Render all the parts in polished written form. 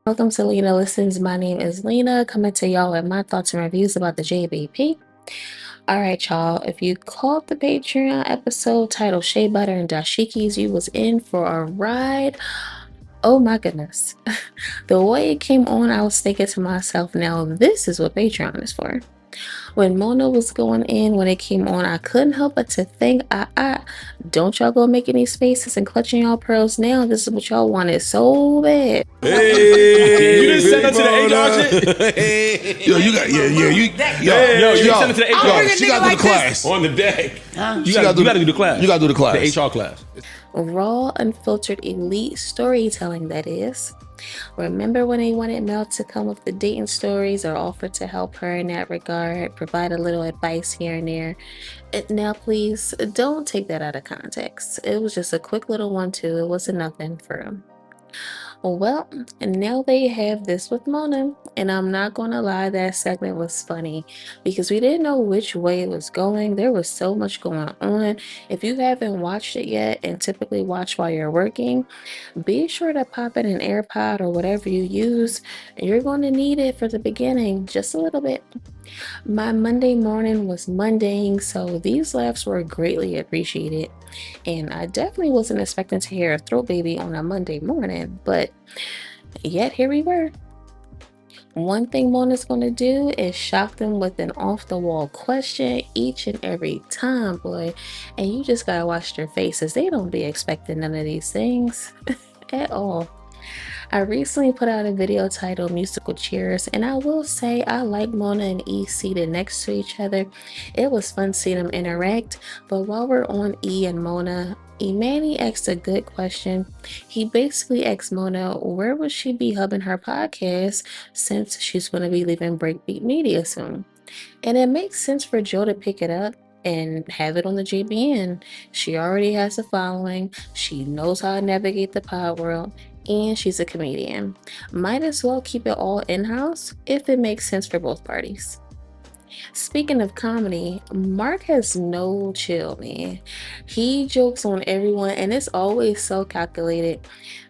Welcome to Lena Listens. My name is Lena, coming to y'all with my thoughts and reviews about the JBP. All right, y'all. If you caught the Patreon episode titled Shea Butter and Dashikis, you was in for a ride. Oh my goodness. The way it came on, I was thinking to myself, now this is what Patreon is for. When Mona was going in, when it came on, I couldn't help but to think, don't y'all go making these faces and clutching y'all pearls now. This is what y'all wanted so bad. Hey, You didn't send her to the HR shit? Hey. Yo, you got you didn't send her to the HR. She got to do the class. On the deck. You gotta got to do the class. You got to do the class. The HR class. Raw, unfiltered, elite storytelling, that is. Remember when they wanted Mel to come with the dating stories or offered to help her in that regard, provide a little advice here and there? Now, please, don't take that out of context. It was just a quick little one, too. It wasn't nothing for him. Well, and now they have this with Mona, and I'm not going to lie, that segment was funny because we didn't know which way it was going. There was so much going on. If you haven't watched it yet and typically watch while you're working, be sure to pop in an AirPod or whatever you use. You're going to need it for the beginning, just a little bit. My Monday morning was mundane, so these laughs were greatly appreciated. And I definitely wasn't expecting to hear a throat baby on a Monday morning, but yet here we were. One thing Mona's going to do is shock them with an off-the-wall question each and every time, boy. And you just gotta watch their faces. They don't be expecting none of these things at all. I recently put out a video titled Musical Cheers, and I will say I like Mona and E seated next to each other. It was fun seeing them interact, but while we're on E and Mona, Imani asked a good question. He basically asked Mona where would she be hubbing her podcast since she's going to be leaving Breakbeat Media soon. And it makes sense for Joe to pick it up and have it on the JBN. She already has a following, she knows how to navigate the pod world, and she's a comedian. Might as well keep it all in-house if it makes sense for both parties. Speaking of comedy, Mark has no chill, man. He jokes on everyone and it's always so calculated.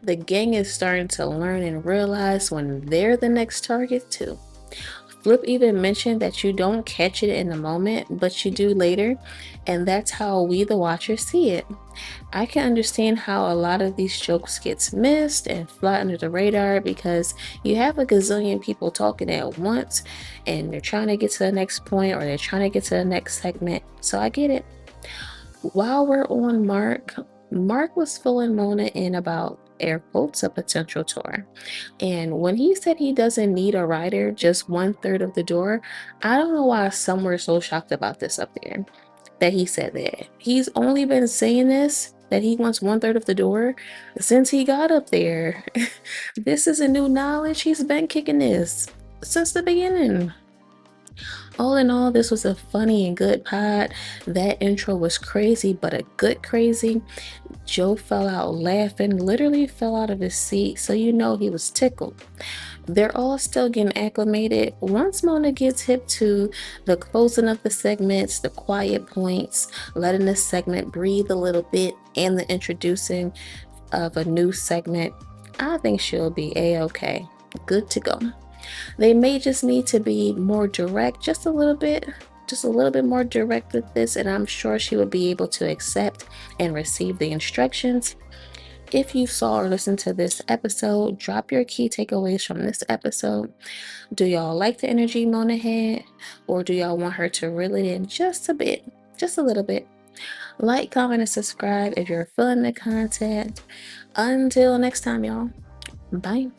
The gang is starting to learn and realize when they're the next target too. Flip even mentioned that you don't catch it in the moment, but you do later, and that's how we the watchers see it. I can understand how a lot of these jokes gets missed and fly under the radar because you have a gazillion people talking at once and they're trying to get to the next point or they're trying to get to the next segment, so I get it. While we're on Mark was filling Mona in about air quotes a potential tour. And when he said he doesn't need a rider, just 1/3 of the door, I don't know why some were so shocked about this up there, that he said that. He's only been saying this, that he wants 1/3 of the door, since he got up there. This isn't new knowledge. He's been kicking this since the beginning. All in all, this was a funny and good pod. That intro was crazy, but a good crazy. Joe fell out laughing, literally fell out of his seat, so you know he was tickled. They're all still getting acclimated. Once Mona gets hip to the closing of the segments, the quiet points, letting the segment breathe a little bit, and the introducing of a new segment, I think she'll be a-okay. Good to go. They may just need to be more direct, just a little bit more direct with this, and I'm sure she would be able to accept and receive the instructions. If you saw or listened to this episode, drop your key takeaways from this episode. Do y'all like the energy Mona had, or do y'all want her to reel it in just a bit, just a little bit? Like, comment, and subscribe if you're feeling the content. Until next time, y'all. Bye.